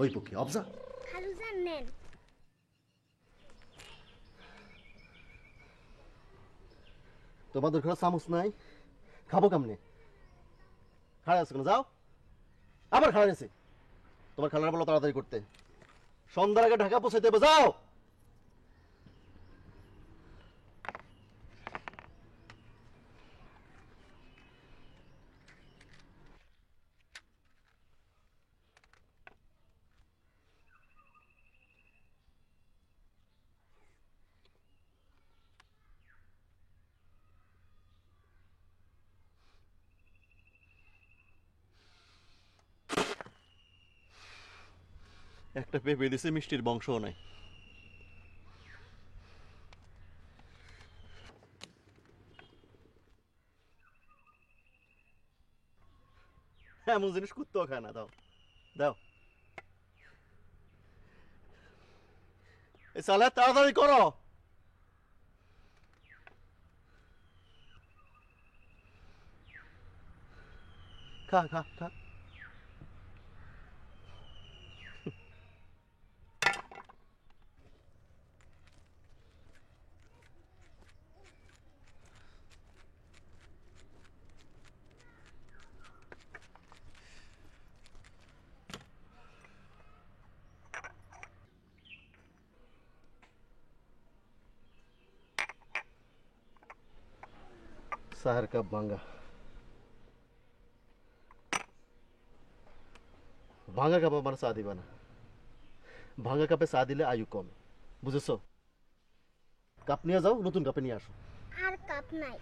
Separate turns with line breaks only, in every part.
ওই পক্ষে অবজা
খালু যান নেন।
তোমাদের ঘরে চামচ নাই, খাবো কেমনে? খাড়া আছে কেন? যাও। আবার খাড়া গেছে। তোমার খালার বলো তাড়াতাড়ি করতে, সন্ধ্যার আগে ঢাকা পৌঁছাইতে হবে। যাও। একটা পেঁপে দিছে, মিষ্টির বংশও নাই। এমন জিনিস কুত্তাও খায় না। দাও দাও। এই সালে তাড়াতাড়ি করো। খা খা খা। চায়ের কাপ ভাঙ্গা। ভাঙ্গা কাপ আমার চা দিবা না। ভাঙ্গা কাপে চা দিলে আয়ু কমে, বুঝেছো? কাপ নিয়ে যাও, নতুন কাপে নিয়ে আসো।
আর কাপ নাই।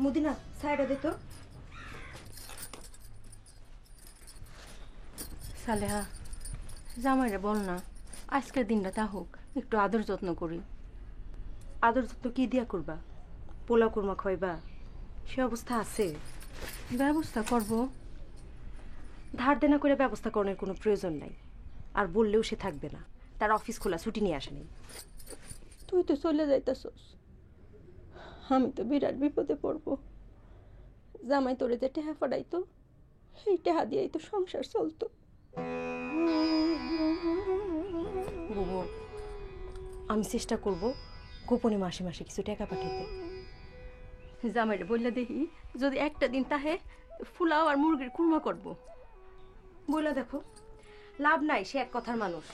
মুদিনা সাইডা দে তো।
সালেহা, জামাইরে বল না আজকের দিনটা তা হোক, একটু আদর যত্ন করি।
আদর যত্ন কি দিয়া করবা? পোলাও কুরমা খাইবা? সে অবস্থা আছে?
ব্যবস্থা করব।
ধার দেনা করে ব্যবস্থা করার কোনো প্রয়োজন নাই। আর বললেও সে থাকবে না, তার অফিস খোলা, ছুটি নিয়ে আসেনি।
তুই তো চলে যাইতাছস, আমি তো বিরাট বিপদে পড়বো। জামাই তোরে যে টেহা ফাড়াইতো, সেই টেহা দিয়েই তো সংসার চলতো।
বুবু, আমি চেষ্টা করব গোপনে মাসে মাসে কিছু টাকা পাঠাইতে।
জামাইরে বললে দেখি যদি একটা দিন তাহে ফুলাও আর মুরগির কুরমা করব।
বইলা দেখো, লাভ নাই, সে এক কথার মানুষ।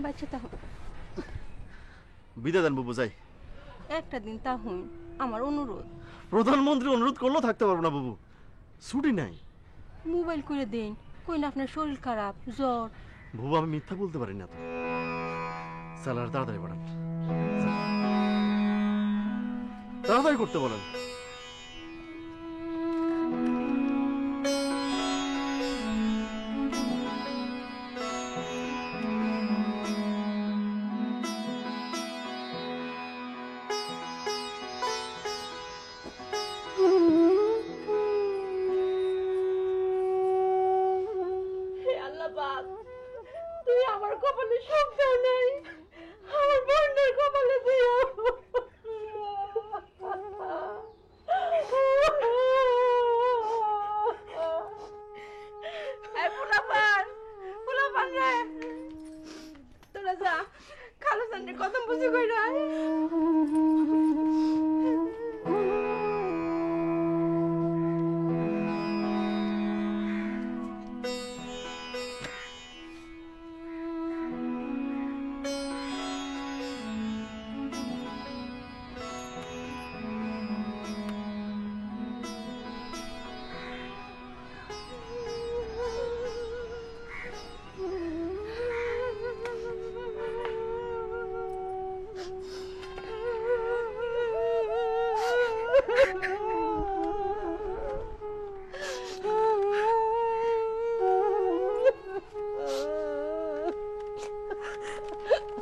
বাচ্চা তা
বিদায় দেন বাবু, যাই।
একটা দিন তা হইন, আমার অনুরোধ।
প্রধানমন্ত্রী অনুরোধ করলেও থাকতে পারবো না বাবু, ছুটি নাই।
মোবাইল করে দেন, কই না আপনার শরীর খারাপ, জ্বর।
বাবু আমি মিথ্যা বলতে পারি না তো। স্যালার তাড়াতাড়ি পাঠান, তাড়াতাড়ি করতে বলেন।
তুই আমার কপালে সুখ দাও নাই, আমার বোনের কপালে দিও। খালু জানের কথা বুঝি কইরা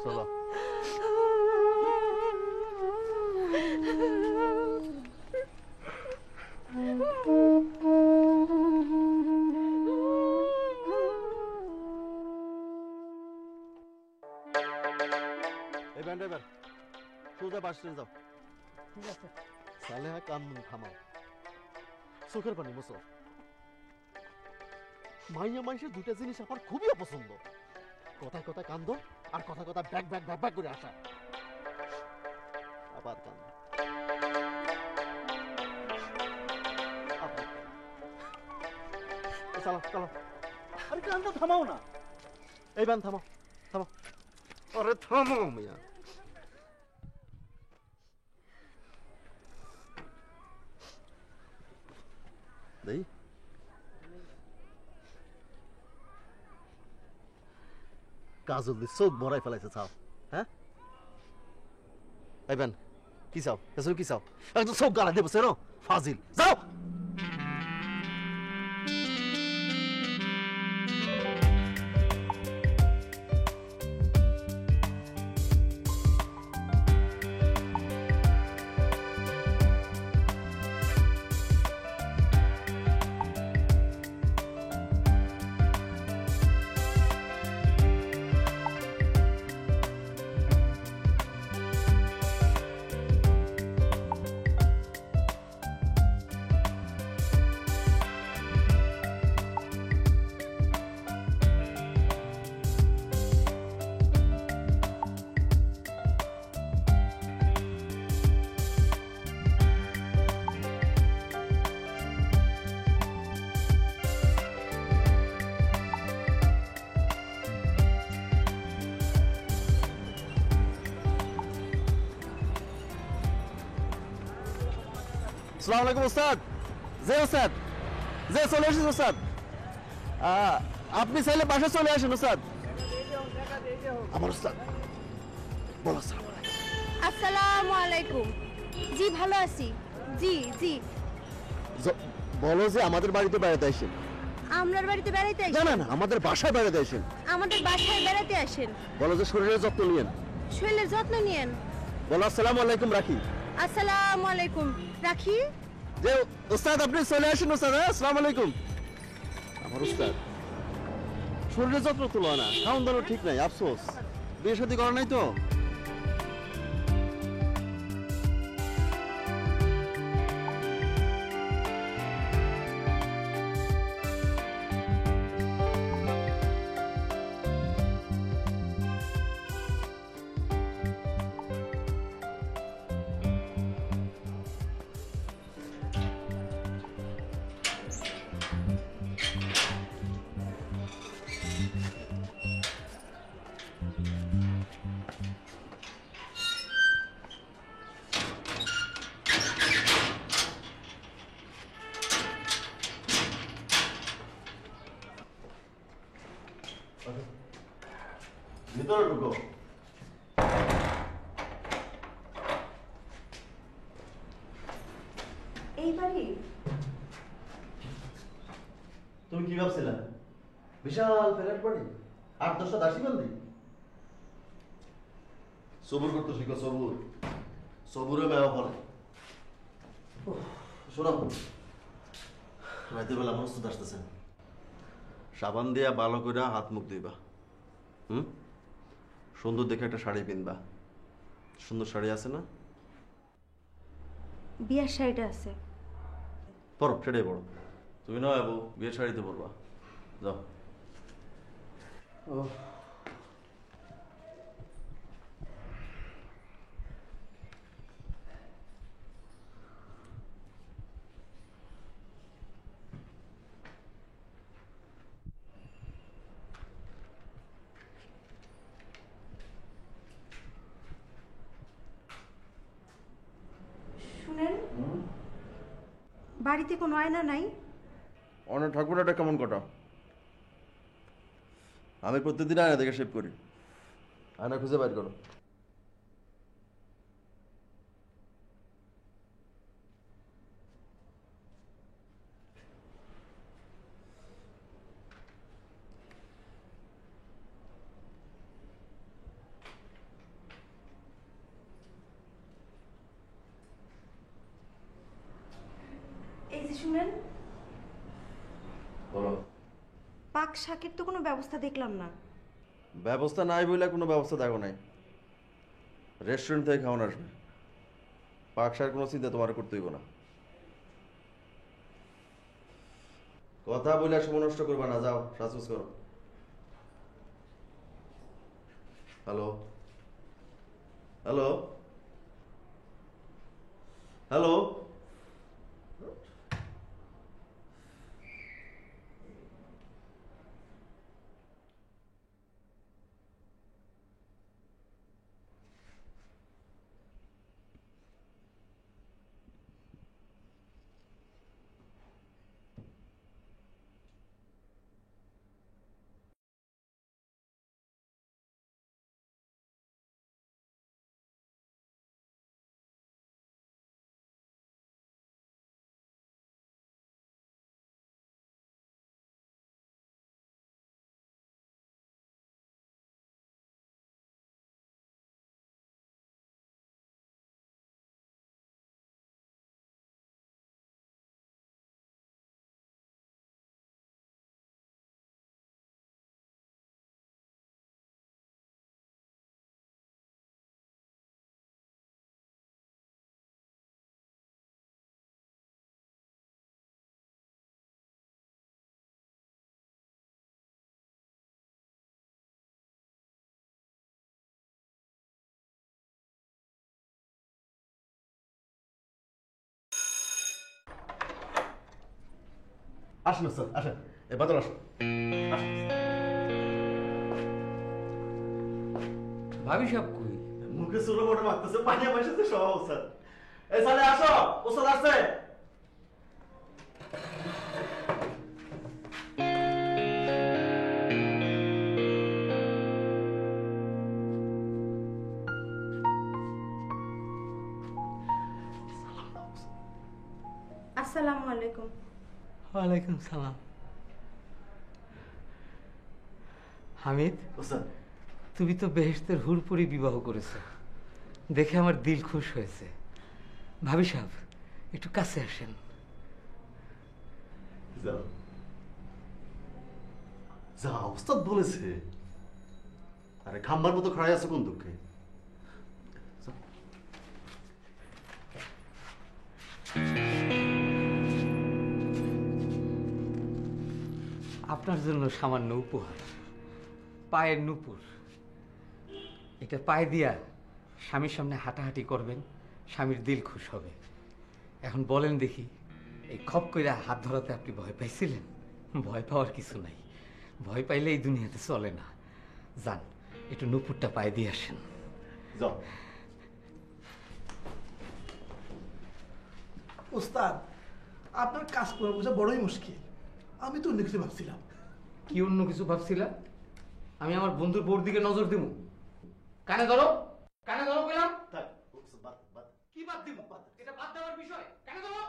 চলো এই ব্যান্ড ড্রাইভার সোজা বাস স্ট্যান্ড যাও।
ঠিক আছে।
সালেহা কান মুন থামাও, চোখের পানি মোছো। মাইয়া মানুষের দুইটা জিনিস আমার খুবই অপছন্দ, কথায় কথায় কান্দ আর কথায় কথায় ব্যাক ব্যাক ব্যাক ব্যাক করে আসা। আবার কান্দ, আবার কান্দ। চলো চলো,
আরে কান্দা থামাও না।
এই ব্যান থামো থামো, আরে থামো মিয়া। দেই কাজল দি চোখ বড়াই ফেলাইছে চাও। হ্যাঁ এই ব্যান কি চাও, এসব কি চাও? একদম চোখ গালা দেবো সেরো ফাজিল, যাও। আসসালামু আলাইকুম ওস্তাদ। যে ওস্তাদ, যে চলে আসেন ওস্তাদ। আপনি চাইলে বাসা চলে আসেন ওস্তাদ। আমার ওস্তাদ বলো। আসসালামু আলাইকুম।
আসসালামু আলাইকুম। জি ভালো আছি। জি জি।
বলো যে আমাদের বাড়িতে বেড়াতে আসেন।
আমরার বাড়িতে বেড়াইতে
না
আসেন?
না না, আমাদের বাসায় বেড়াতে আসেন।
আমাদের বাসায় বেড়াতে আসেন?
বলো যে শরীরের যত্ন নিয়েন।
শরীরের যত্ন নিয়েন।
বলো আসসালামু আলাইকুম রাখি।
আসসালামু আলাইকুম রাখি।
যে ওস্তাদ আপনি চলে আসেন ওস্তাদ। আসসালামু আলাইকুম। আমার ওস্তাদ শরীরের যত্ন তো লয় না, খাওয়ান দাওয়ানো ঠিক নাই, আফসোস। বিয়ে শাদী করা নাই তো। ভিতরে ঢুকো।
এই বাড়ি?
তুমি কি ভাবছিলা বিশাল ফ্ল্যাট বাড়ি, 8-10টা দাসী বান্দি? সবুর করতে শিখো, সবুর। সবুরে মেয়া ফলে। শোনো, রাতে বেলা মস্ত আসতেছেন, সাবান দিয়া ভালো করে হাত মুখ দিবা। সুন্দর দেখে একটা শাড়ি কিনবা। সুন্দর শাড়ি আছে না?
বিয়ার শাড়িটা আছে।
পরো, সেটাই পড়ো। তুমি নয় আবু, বিয়ের শাড়িতে পরবা। যাও।
বাড়িতে কোনো আয়না নাই?
অনেক ঠাকুর এটা কেমন কটা? আমি প্রতিদিন আয়না দেখে শেভ করি। আয়না খুঁজে বাইর করো।
এই যে শুনেন,
বলো।
পাক শাকের তো কোনো ব্যবস্থা দেখলাম না।
ব্যবস্থা নাই বলে কোনো ব্যবস্থা দেখো নাই। রেস্টুরেন্ট থেকে খাওয়ানো আসবে। পাকশার কোনো চিন্তা তোমার করতে হইব না। কথা বলে সময় নষ্ট করবা না, যাও সাজুজ করো। Hello hello hello. আসুন স্যার, আসেন। এ বাদল আসুন।
ভাবি সব কই?
মুখে সুরো মোটে মারতেছে, পানিয়া বসেছে সব স্যার। এই সালে আসো, ওস্তাদ আসছে।
আসসালামু আলাইকুম।
ওয়ালাইকুম সালাম। হামিদ,
ওস্তাদ,
তুমি তো বেহেশতের হুরপুরি বিবাহ করেছো, দেখে আমার দিল খুশ হয়েছে। ভাবি সাহেব, একটু কাছে আসেন।
যাও যাও, ওস্তাদ বলেছে। আরে খাম্বার মতো খাড়াই আছে কোন দুঃখে?
আপনার জন্য সামান্য উপহার, পায়ের নুপুর। এটা পায়ে দিয়া স্বামীর সামনে হাঁটাহাঁটি করবেন, স্বামীর দিল খুশ হবে। এখন বলেন দেখি, এই খপ কইরা হাত ধরাতে আপনি ভয় পাইছিলেন? ভয় পাওয়ার কিছু নাই, ভয় পাইলে এই দুনিয়াতে চলে না। যান, একটু নুপুরটা পায়ে দিয়ে আসেন।
যাও।
ওস্তাদ, আপনার কাজ করে বোঝা বড়ই মুশকিল। আমি তো অন্য কিছু ভাবছিলাম।
কি অন্য কিছু ভাবছিলা? আমি আমার বন্ধুর বোর দিকে নজর দিব? কানে ধরো, কানে ধরো গেলাম।
থাক, ওস্তাদ, বাদ বাদ।
কি বাদ দিব? এটা বাদ দেওয়ার বিষয়। কানে ধরো।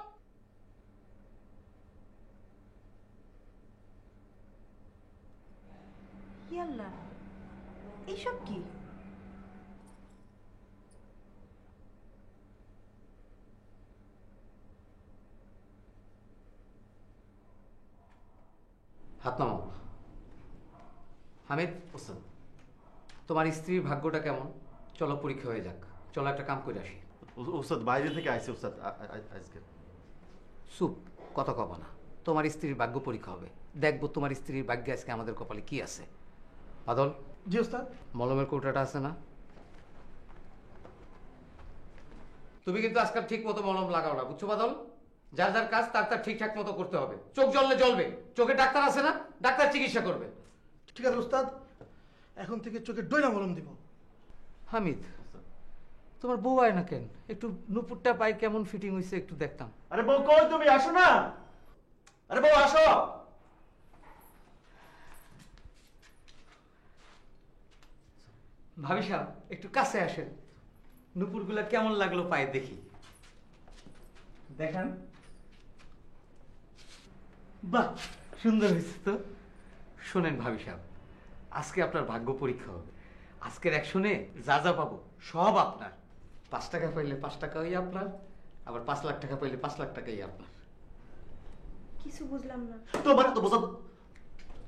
ইয়াল্লা, এইসব কি?
হাত নামাও। হামিদ,
ওস্তাদ,
তোমার স্ত্রীর ভাগ্যটা কেমন? চলো পরীক্ষা হয়ে যাক। চলো একটা কাম করে আসি।
ওস্তাদ বাইরে থেকে আইছে ওস্তাদ আজকে।
চুপ, কথা কব না। তোমার স্ত্রীর ভাগ্য পরীক্ষা হবে, দেখবো তোমার স্ত্রীর ভাগ্যে আজকে আমাদের কপালে কি আছে। বাদল,
জি ওস্তাদ।
মলমের কৌটাটা আছে না? তুমি কিন্তু আজকাল ঠিক মতো মলম লাগাও না, বুঝছো বাদল? যার যার কাজ তার তার ঠিকঠাক মতো করতে হবে। চোখ জ্বললে জ্বলবে, চোখে ডাক্তার আছে না, ডাক্তার চিকিৎসা করবে।
ঠিক আছে ওস্তাদ, এখন থেকে চোখে ডইনা মলম দিব।
হামিদ, তোমার বউ আয় না কেন? একটু নুপুরটা পাই কেমন ফিটিং হয়েছে একটু দেখতাম।
আরে বউ কই তুমি? আসো না। আরে বউ আসো।
ভাবি সাহেব একটু কাছে আসেন, নুপুরগুলা কেমন লাগলো পায়ে দেখি। দেখান। বাহ, সুন্দর হয়েছে তো। শোনেন ভাবি সাহেব, আজকে আপনার ভাগ্য পরীক্ষা হবে। আজকের অ্যাকশনে যা যা পাবো সব আপনার। 5 টাকা পাইলে 5 টাকাই আপনার, আবার 5 লাখ টাকা পাইলে 5 লাখ টাকাই আপনার।
কিছু বুঝলাম না।
তোমার তো বোঝা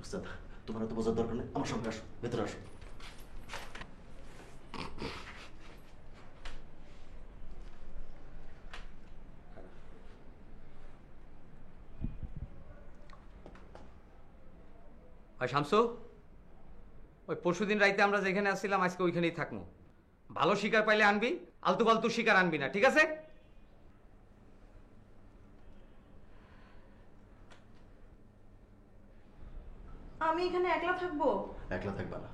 উস্তাদ, তোমার তো বোঝার দরকার নেই। আমার সঙ্গে আসো, ভেতরে আসো।
আর শামসু, ওই পরশুদিন রাইতে আমরা যেখানে আসছিলাম আজকে ওইখানেই থাকবো। ভালো শিকার পাইলে আনবি, আলতু ফালতু শিকার আনবি না, ঠিক আছে?
আমি এখানে একলা থাকবো?
একলা থাকবা না।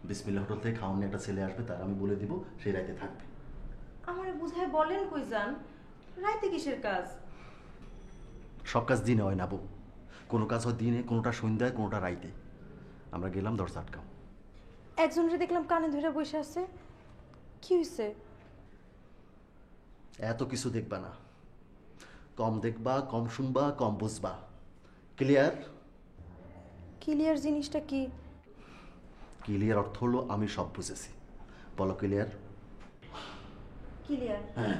বিসমিল্লাহ হোটেল থেকে খাওয়ার নিয়ে একটা ছেলে আসবে, তার আমি বলে দিব সেই রাইতে থাকবে।
আমারে বুঝায় বলেন কই যান, রাইতে কিসের কাজ?
সব কাজ দিনে হয় না বউ, কোনো কাজ হয় দিনে, কোনোটা সন্ধ্যায়, কোনোটা রাইতে। আমরা গেলাম, দরজা আটকাও।
একজনরে দেখলাম কানে ধরে বসে আছে, কি হয়েছে?
এত কিছু দেখবা না, কম দেখবা, কম শুনবা, কম বুঝবা। ক্লিয়ার?
ক্লিয়ার জিনিসটা কি?
ক্লিয়ার অর্থ হলো আমি সব বুঝেছি। বলো ক্লিয়ার?
ক্লিয়ার।
হ্যাঁ।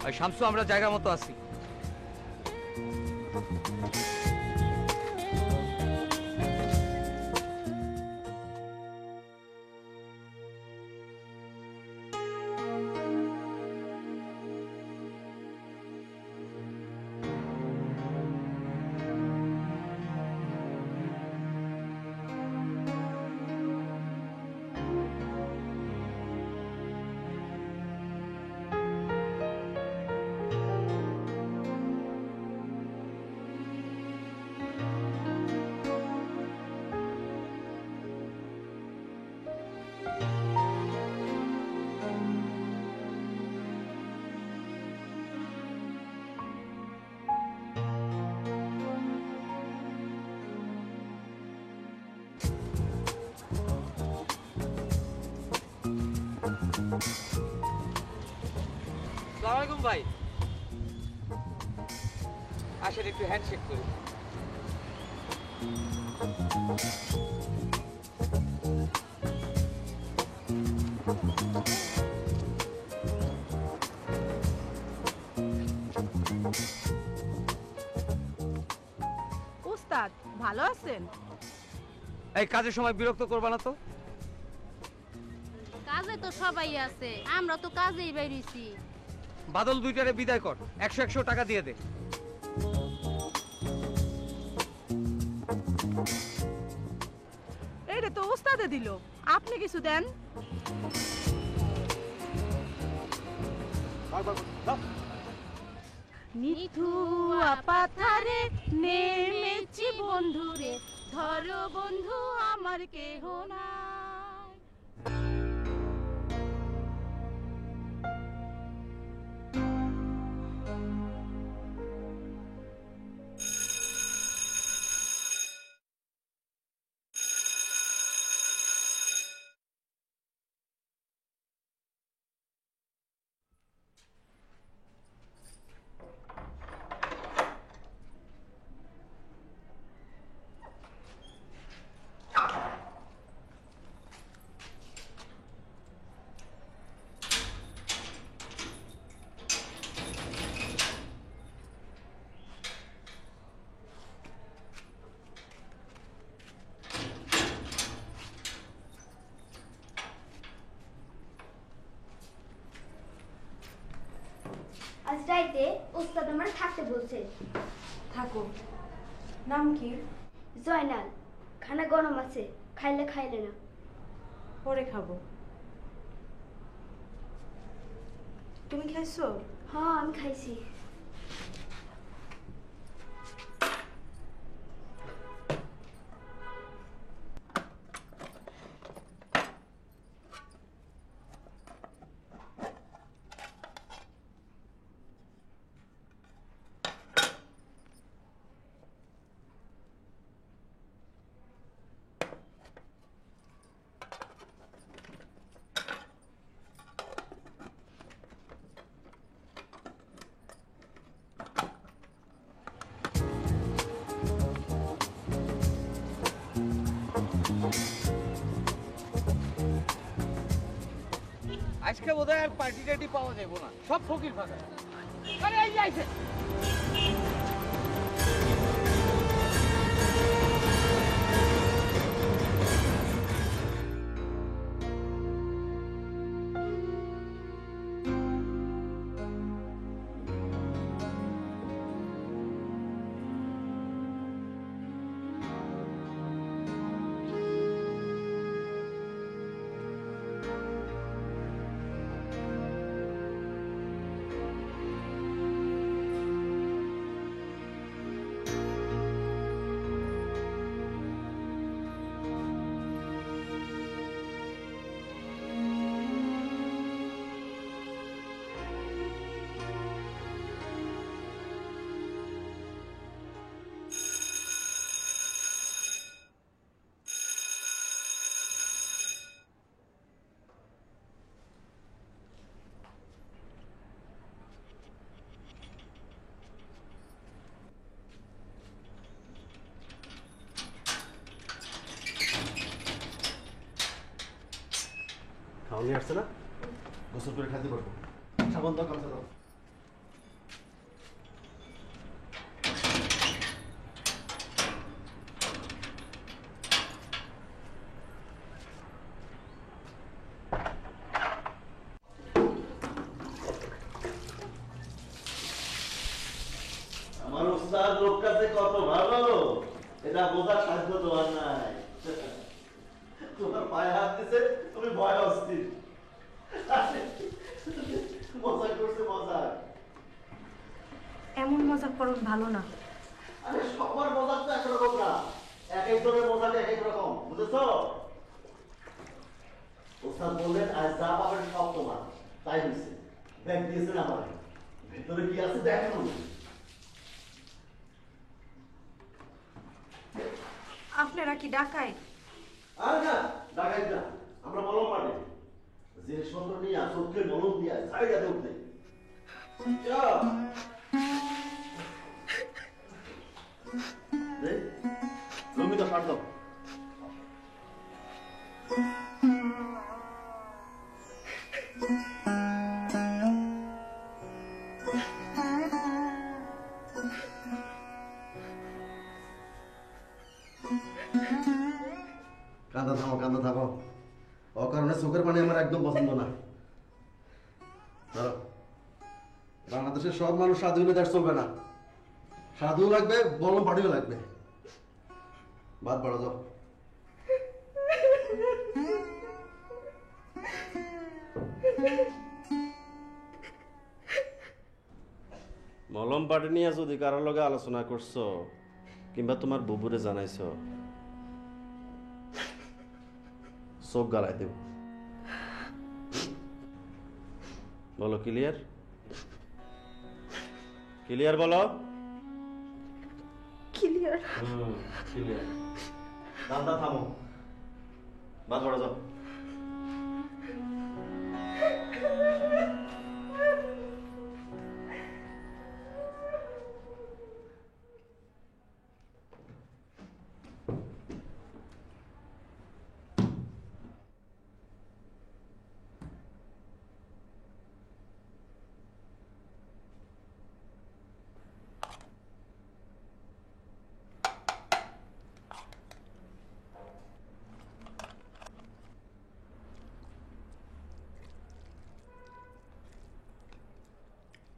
আর শামসু, আমরা জায়গা মতো আছি। আসসালামু আলাইকুম ভাই। আসেন একটু হ্যান্ডশেক করি।
উস্তাদ ভালো আছেন?
এই কাজের সময় বিরক্ত করবা না তো।
কাজে তো সবাই আছে, আমরা তো কাজেই বেরিয়েছি।
বাদল দুইটারে বিদায় কর, 100 টাকা দিয়ে দে।
এইটা তো উস্তাদে দিল, আপনি কিছু দেন।
নিথুয়া পাথারে নেমেছি বন্ধুরে, ধরো বন্ধু আমার কেহ নাই। থেকে ওস্তাদ আমার থাকতে বলছে।
থাকো। নাম কি?
জয়নাল। খানা গরম আছে, খাইলে খাইলে না।
পরে খাবো। তুমি খাইছো?
হ্যাঁ আমি খাইছি।
আজকে বোধহয় আর পার্টি টার্টি পাওয়া যাবে না, সব ফকির ফাঁকা। আরে এই যে আইছে।
খাওয়ানি আসছে না, গোসল করে খাইতে পারবো। সাবান দাও, গামছা দাও। আমার উস্তাদ লোকটা যে কত ভালো এটা বোঝার সাধ্য তোমার নাই। তোমার পায়ে হাত দিছে, তুমি ভয় অস্থির। মজা করছে মজা।
এমন মজা করুন ভালো না।
আরে সবার মজা তো একরকম না, এক একজনের মজাটা এক এক রকম, বুঝেছো? ওস্তাদ বললেন আজ যা পাবেন সব তোমার, তাই হয়েছে। ব্যাগ দিয়েছেন আমার, ভেতরে কি আছে দেখো।
আপনারা কি ডাকায়?
আর না ডাকাই না, আমরা মলম পাঠে জিনিসপত্র নিয়ে চোখে মলম দিয়ে সাইডে দৌড়তে। তুমি তো সার দাও। কান্দা থামো, কান্দা থামো। অকারণে চোখের পানি আমার একদম পছন্দ না। ধরো, বাংলাদেশের সব মানুষ সাধু হলে দেশ চলবে না। সাধু লাগবে, বলম পাটিও লাগবে। বাদ বাড়া যাও। মলম পাটি নিয়ে যদি কারোর লগে আলোচনা করছো কিংবা তোমার বুবুরে জানাইছো, চোখ গালাই দেব। বলো ক্লিয়ার? ক্লিয়ার বলো।
ক্লিয়ার।
ক্লিয়ার। দাদা থামো, বাদ পড়া যাও।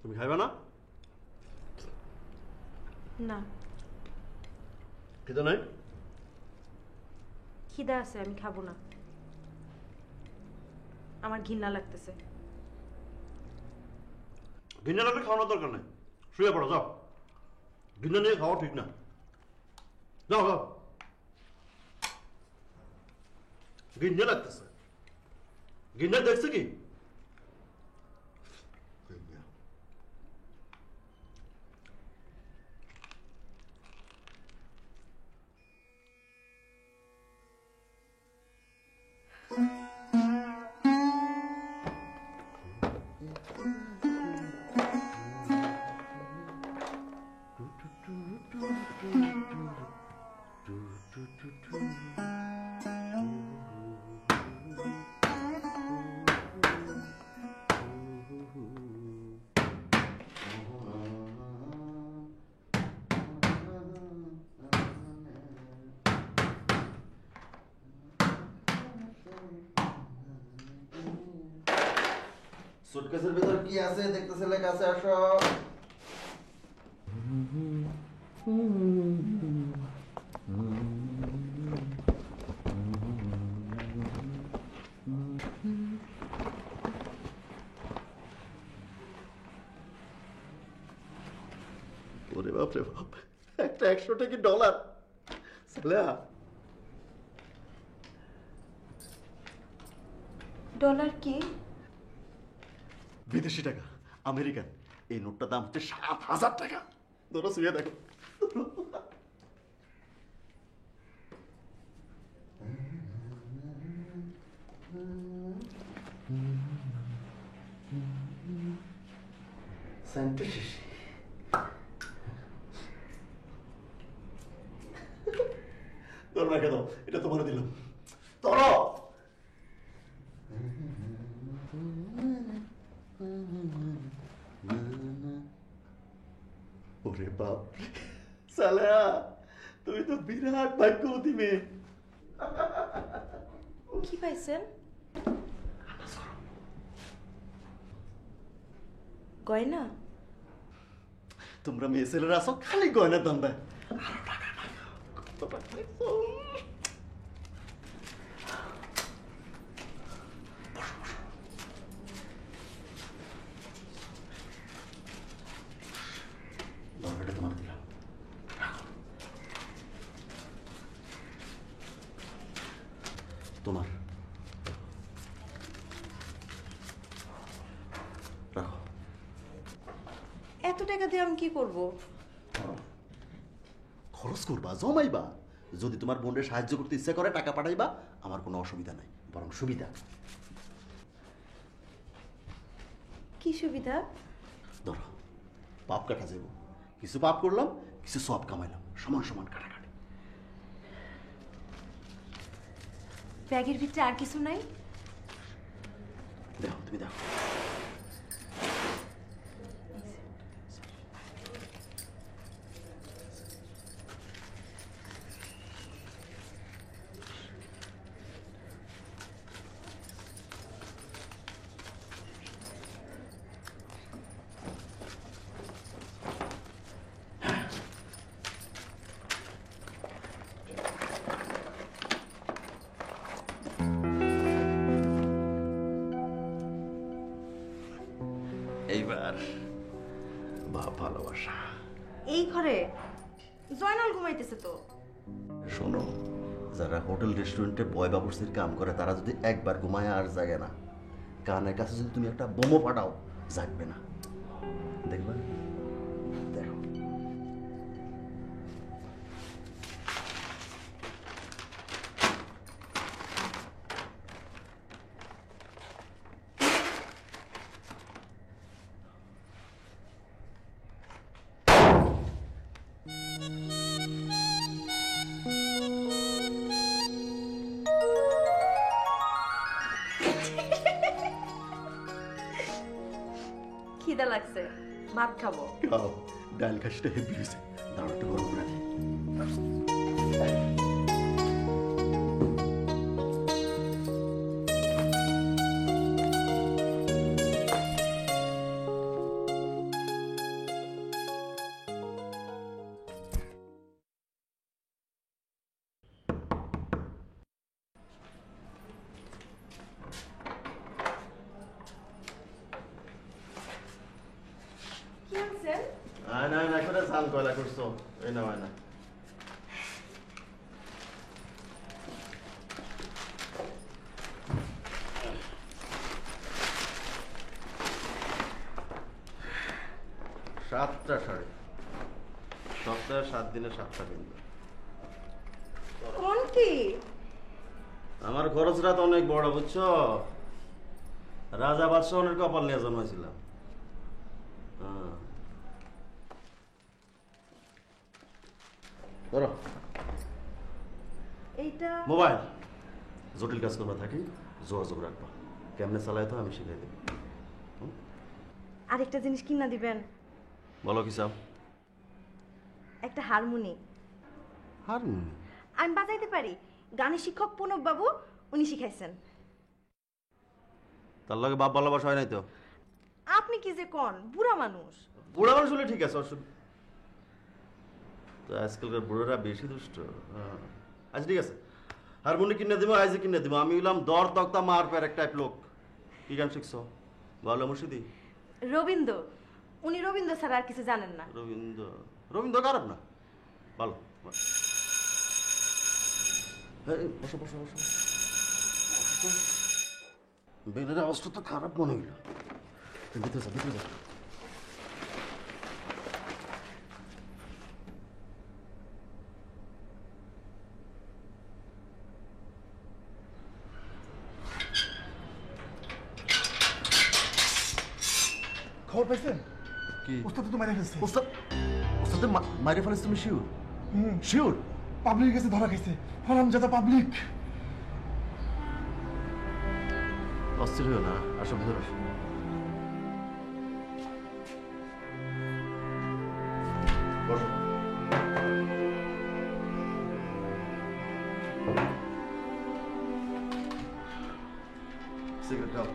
তুমি খাইবে না?
না,
খেতে নাই?
খিদা আছে, আমি খাবো না। আমার ঘৃণা লাগতেছে।
ঘৃণা লাগলে খাওয়ানোর দরকার নাই, শুয়ে পড়ো যাও। ঘৃণা নিয়ে খাওয়া ঠিক না, যাও যাও। ঘৃণা লাগতেছে, ঘৃণা দেখছে কি? সুটকেসের ভিতর কি আছে দেখতেছিলে? কাছে আসো। ওরে বাপ রে বাপ, একটা 100 টাকা ডলার।
ডলার কি?
বিদেশি টাকা, আমেরিকান। এই নোটটার দাম হচ্ছে 7,000 টাকা। ধরো, শুয়ে দেখো। ধরো রেখে দাও, এটা তোমার দিলাম। ধরো। ওরে বাপ, সালা তুমি তো বিরাট ভাগ্যবতী মেয়ে।
কি পাইছেন? গয়না?
তোমরা মেয়ে ছেলেরা আসো খালি গয়নার দাম দেয়। আরো টাকা না, কত টাকা পাইছো? দরকারটা তোমার দিলাম। তোমার রাখো।
এত টাকা দিয়ে আমি কি করব?
খরচ করবা, জমাইবা। যদি তোমার বোনের সাহায্য করতে ইচ্ছা করে টাকা পাঠাইবা, আমার কোনো অসুবিধা নাই, বরং সুবিধা।
কি সুবিধা?
ধরো, পাপ কাটা যাবো। কিছু পাপ করলাম, কিছু সব কামাইলাম, সমান সমান কাটাকাটি।
ব্যাগের ভিতরে আর কিছু নাই?
দেখো, তুমি দেখো। এইবার বাপ ভালোবাসা।
এই ঘরে জয়নাল ঘুমাইতেছে তো।
শোনো, যারা হোটেল রেস্টুরেন্টে বয় বাবুর্চির কাম করে তারা যদি একবার ঘুমায় আর জাগে না, কানের কাছে যদি তুমি একটা বোমো ফাটাও, জাগবে না। দেখবা? দেখো।
খিদা লাগছে, ভাত খাবো।
খাও, ডাল খাসিটা হেভি হয়েছে। দাঁড়া, একটু গরম করে দিই। কয়লা করছো এই না হয় না। সাতটা শাড়ি, সপ্তাহে 7 দিনে 7টা কিনবে।
কোন কি
আমার খরচটা তো অনেক বড়, বুঝছো? রাজা বাদশাহনের কপাল নিয়ে জন্মাইছিলাম। হ্যাঁ ধরো
এইটা
মোবাইল। জটিল কাজ করবা থাকি যোগাযোগ রাখবা, কেমনে চালাই তো আমি শিখাই দেব।
আরেকটা জিনিস কিনা দিবেন,
বলো কি চাও?
একটা হারমোনি।
হারমোনি?
আমি বাজাইতে পারি, গানের শিক্ষক প্রণব বাবু উনি শিখাইছেন।
তার লগে বাপ ভালোবাসা হয় নাই তো?
আপনি কি যে কোন, বুড়া মানুষ।
বুড়া মানুষ হলে ঠিক আছে, অসুবিধা তো আজকালকার বুড়োরা বেশি দুষ্ট। আচ্ছা ঠিক আছে, হারমোনি কিনে দিব, আইজি কিনে দিব। আমি হইলাম দর তক্তা মার প্যার এক টাইপ লোক। কি গান শিখছো? ভালো মুর্শিদি?
রবীন্দ্র। উনি রবীন্দ্র ছাড়া আর কিছু জানেন না।
রবীন্দ্র? রবীন্দ্র খারাপ না, ভালো। এই, বসো বসো বসো। বেলের অবস্থা তো খারাপ মনে হইল। ভিতরে যা, ভিতরে যা।
খবর পাইছেন?
কি?
ওস্তাদ তো মারা ফেলছে।
ওস্তাদ? ওস্তাদ মাইরে ফেলিস তুমি? শিওর?
হুম,
শিওর?
পাবলিকের কাছে ধরা খাইছে। হারামজাদা পাবলিক।
অস্থির হইও না, আসো ভিতরে আসো। বসো। সিগারেট খাও।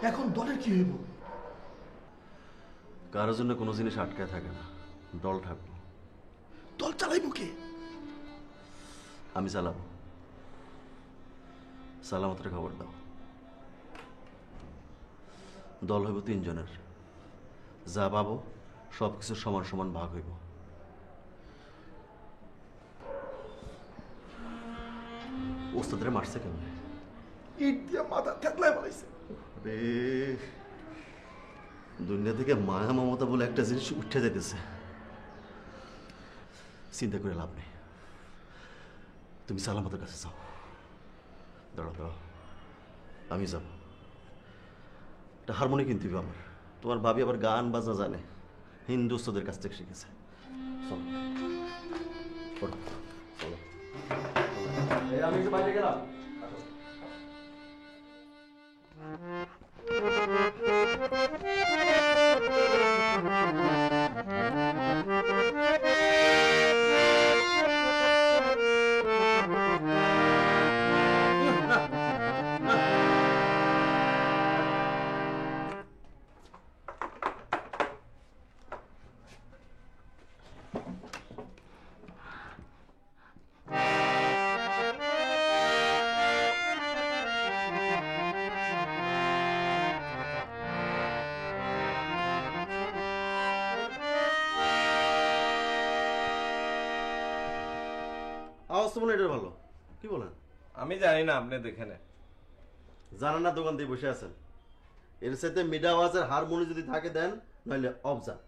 এখন দলের কি হইব?
কারোর জন্য কোনো জিনিস আটকায় থাকে না, দল থাকবো।
দল চালাইব কে?
আমি চালাবো। সালামতের খবর দাও। দল হইব 3 জনের, যা পাবো সবকিছু সমান সমান ভাগ হইব। ওস্তাদের মারছে কেন?
ইট দিয়ে মাথা থেতলায় বানাইছে।
রে, দুনিয়া থেকে মায়া মমতা বলে একটা জিনিস উঠে যেতেছে। চিন্তা করে লাভ নেই, তুমি সালামতের কাছে যাও। দাঁড়াও দাঁড়াও, আমি যাব। একটা হারমোনি কিনতে হবে আমার। তোমার ভাবি আবার গান বাজনা জানে, হিন্দুস্তদের কাছ থেকে শিখেছে। চলো চলো চলো। আমি একটু বাইরে গেলাম। আওয়াজ তো মনে হয় এটা ভালো, কি বলেন?
আমি জানি না, আপনি দেখে নেন।
জানান না, দোকান দিয়ে বসে আছেন। এর সাথে মিড আওয়াজের হারমোনি যদি থাকে দেন, নইলে অফ যান।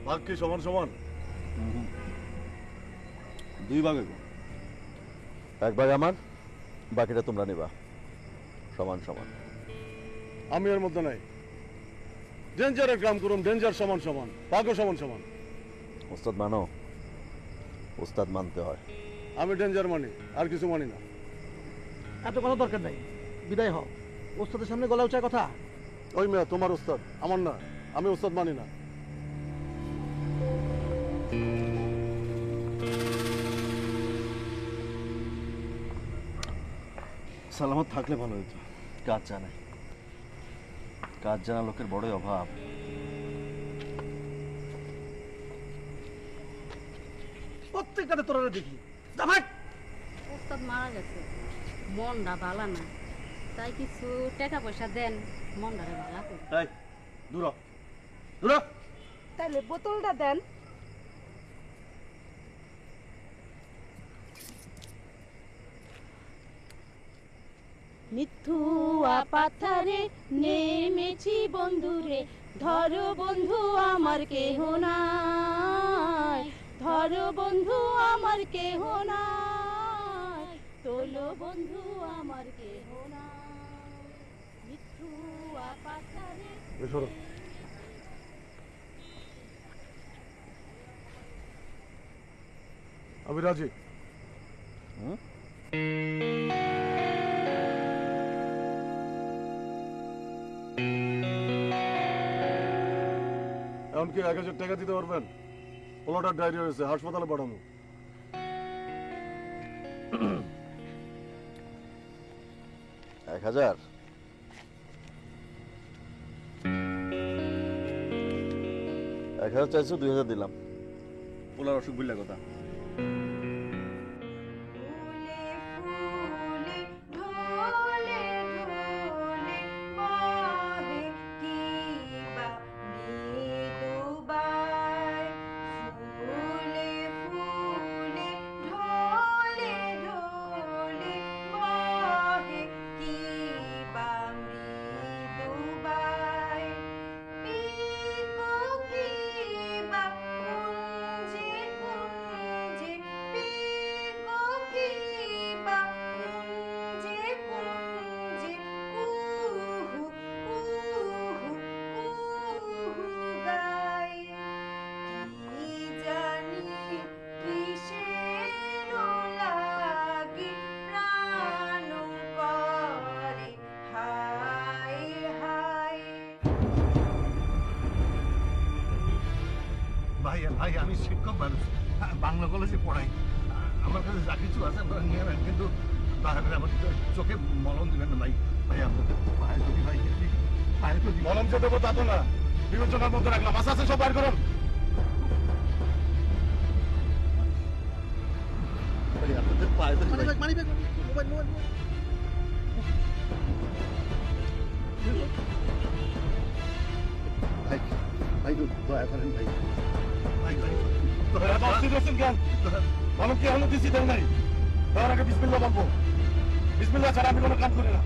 ভাগ কি সমান সমান?
2 ভাগ হইব। 1 ভাগ আমার, বাকিটা তোমরা নেবা, সমান সমান।
আমি এর মধ্যে নাই। ডেঞ্জারের কাম করুন, ডেঞ্জার সমান সমান, পাগও সমান সমান।
ওস্তাদ মানো, ওস্তাদ মানতে হয়।
আমি ডেঞ্জার মানি, আর কিছু মানি না।
এত কথা দরকার নাই, বিদায় হও। ওস্তাদের সামনে গলা উঁচা কথা।
ওই মেয়ে তোমার ওস্তাদ, আমার না। আমি ওস্তাদ মানি না।
সালামত থাকলে ভালো হতো। কাজ জানে, কাজ জানা লোকের বড়ই অভাব।
প্রত্যেকটাতে তোরা দেখি জামাই
ওস্তাদ মারা গেছে, মনটা ভালো না, তাই কিছু টাকা পয়সা দেন, মনটারে ভালো করে।
এই দূর হ, দূর হ।
তাহলে বোতলটা দেন।
মিথ্যুয়া পাথারে নেমেছি বন্ধুরে, ধরো বন্ধু আমার কেহ নাই, ধরো বন্ধু আমার কেহ নাই, তোলো বন্ধু আমার কেহ নাই। মিথ্যুয়া পাথারে
এসরো। আমি রাজি। এমনকি 1000 টাকা দিতে পারবেন? পোলাটার ডায়রি হয়েছে, হাসপাতালে পাঠাবো।
1000? 1000 চাইছো, 2000 দিলাম। পোলার অসুখ বুঝলা কথা।
ভাই ভাই আমি শিক্ষক মানুষ, বাংলা কলেজে পড়াই। আমার কাছে যা কিছু আছে আপনারা নিয়ে নেন, কিন্তু দয়া করে আমার চোখে মলম দিবেন না ভাই। ভাই আপনাদের পায়ে যদি ভাই পায়ে যদি
মলম যে দেবো তা তো না, বিবেচনার মধ্যে রাখলাম। আস্তে আস্তে সব বাইর করুন।
আপনাদের পায়ে ধরে ভাই।
মানিব্যাগ মোবাইল মোবাইল
ভাই, ভাই দয়া করেন ভাই।
ভাই ভাই
মলম কি এখনো দিচ্ছি দেন নাই? তার আগে বিসমিল্লাহ বলবো। বিসমিল্লাহ ছাড়া আমি কোনো কাজ করি না।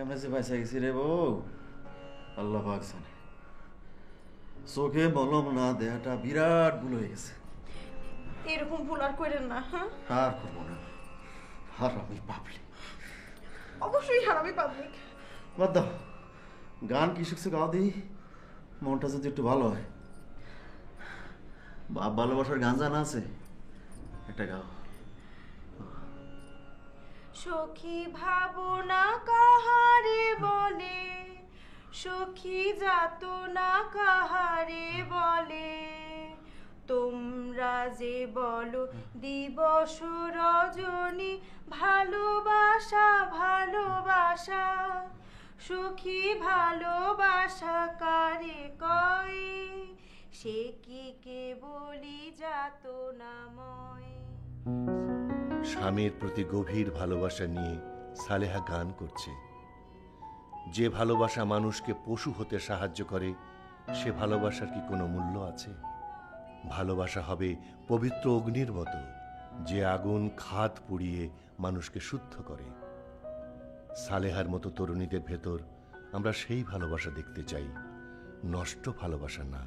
কেমনে যে পয়সা গেছি রে বউ, আল্লাহ পাক জানে। চোখে মলম না দেয়াটা বিরাট ভুল হয়ে গেছে।
এরকম ভুল আর করেন না, হ্যাঁ?
আর করবো না। হারামি পাবলিক।
অবশ্যই হারামি পাবলিক।
বাদ দাও, গান কি শিখছে গাও দিই, মনটা যদি একটু ভালো হয়। বাপ ভালোবাসার গান জানা আছে? একটা গাও।
সখী ভাবনা কাহারে বলে, সখী যাতনা কাহারে বলে, তোমরা যে বলো দিবস রজনী ভালোবাসা ভালোবাসা, সখী ভালোবাসা কারে কয়, সে কি কেবলই যাতনাময়।
স্বামীর প্রতি গভীর ভালোবাসা নিয়ে সালেহা গান করছে। যে ভালোবাসা মানুষকে পশু হতে সাহায্য করে, সে ভালোবাসার কি কোনো মূল্য আছে? ভালোবাসা হবে পবিত্র অগ্নির মতো, যে আগুন খাদ পুড়িয়ে মানুষকে শুদ্ধ করে। সালেহার মতো তরুণীদের ভেতর আমরা সেই ভালোবাসা দেখতে চাই, নষ্ট ভালোবাসা না।